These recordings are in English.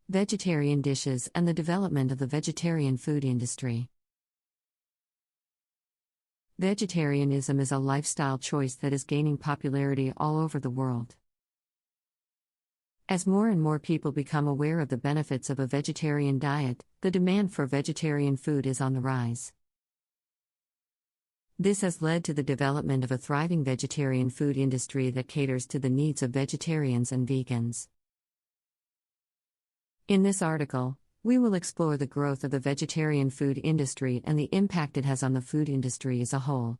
Vegetarian dishes and the development of the vegetarian food industry. Vegetarianism is a lifestyle choice that is gaining popularity all over the world. As more and more people become aware of the benefits of a vegetarian diet, the demand for vegetarian food is on the rise. This has led to the development of a thriving vegetarian food industry that caters to the needs of vegetarians and vegans. In this article, we will explore the growth of the vegetarian food industry and the impact it has on the food industry as a whole.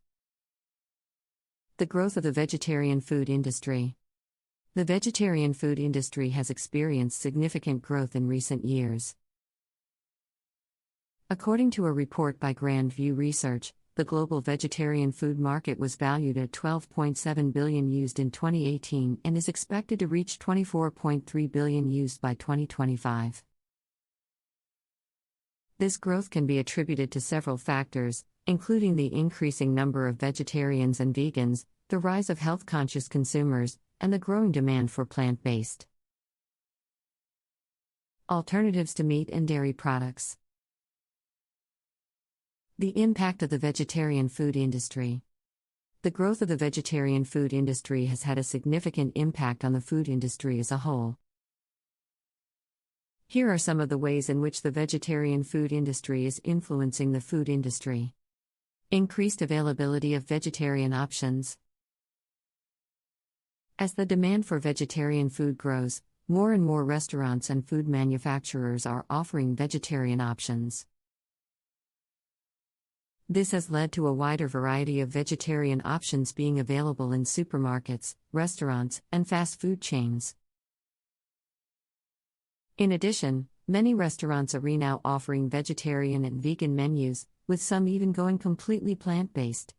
The growth of the vegetarian food industry. The vegetarian food industry has experienced significant growth in recent years. According to a report by Grand View Research, the global vegetarian food market was valued at $12.7 billion used in 2018 and is expected to reach $24.3 billion used by 2025. This growth can be attributed to several factors, including the increasing number of vegetarians and vegans, the rise of health-conscious consumers, and the growing demand for plant-based alternatives to meat and dairy products. The impact of the vegetarian food industry. The growth of the vegetarian food industry has had a significant impact on the food industry as a whole. Here are some of the ways in which the vegetarian food industry is influencing the food industry. Increased availability of vegetarian options. As the demand for vegetarian food grows, more and more restaurants and food manufacturers are offering vegetarian options. This has led to a wider variety of vegetarian options being available in supermarkets, restaurants, and fast food chains. In addition, many restaurants are now offering vegetarian and vegan menus, with some even going completely plant-based.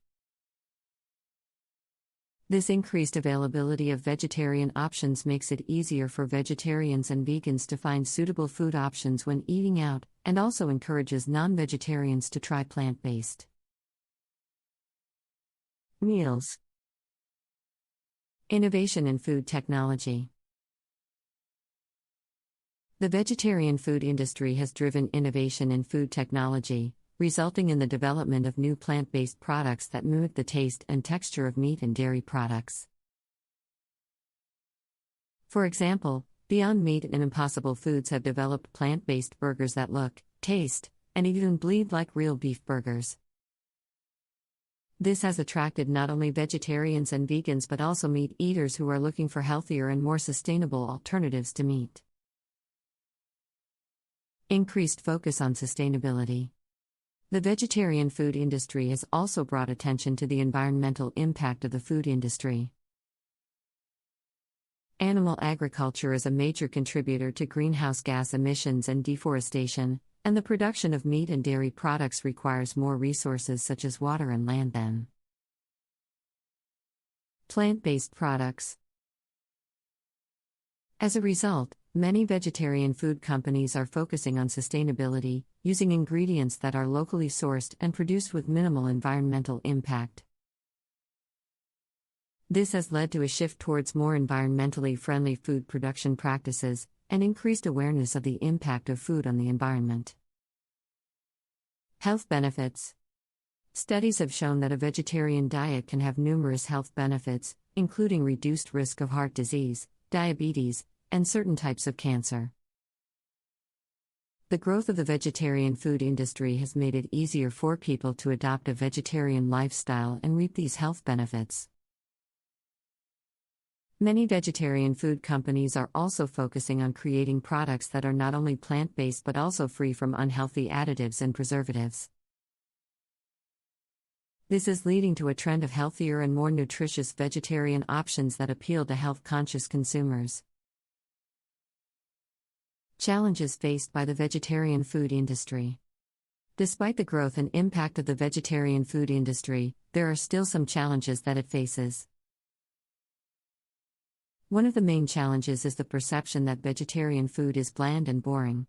This increased availability of vegetarian options makes it easier for vegetarians and vegans to find suitable food options when eating out, and also encourages non-vegetarians to try plant-based meals. Innovation in food technology. The vegetarian food industry has driven innovation in food technology, resulting in the development of new plant-based products that mimic the taste and texture of meat and dairy products. For example, Beyond Meat and Impossible Foods have developed plant-based burgers that look, taste, and even bleed like real beef burgers. This has attracted not only vegetarians and vegans but also meat eaters who are looking for healthier and more sustainable alternatives to meat. Increased focus on sustainability. The vegetarian food industry has also brought attention to the environmental impact of the food industry. Animal agriculture is a major contributor to greenhouse gas emissions and deforestation, and the production of meat and dairy products requires more resources such as water and land than plant-based products. As a result, many vegetarian food companies are focusing on sustainability, using ingredients that are locally sourced and produced with minimal environmental impact. This has led to a shift towards more environmentally friendly food production practices and increased awareness of the impact of food on the environment. Health benefits. Studies have shown that a vegetarian diet can have numerous health benefits, including reduced risk of heart disease, diabetes, and certain types of cancer. The growth of the vegetarian food industry has made it easier for people to adopt a vegetarian lifestyle and reap these health benefits. Many vegetarian food companies are also focusing on creating products that are not only plant-based but also free from unhealthy additives and preservatives. This is leading to a trend of healthier and more nutritious vegetarian options that appeal to health-conscious consumers. Challenges faced by the vegetarian food industry. Despite the growth and impact of the vegetarian food industry, there are still some challenges that it faces. One of the main challenges is the perception that vegetarian food is bland and boring.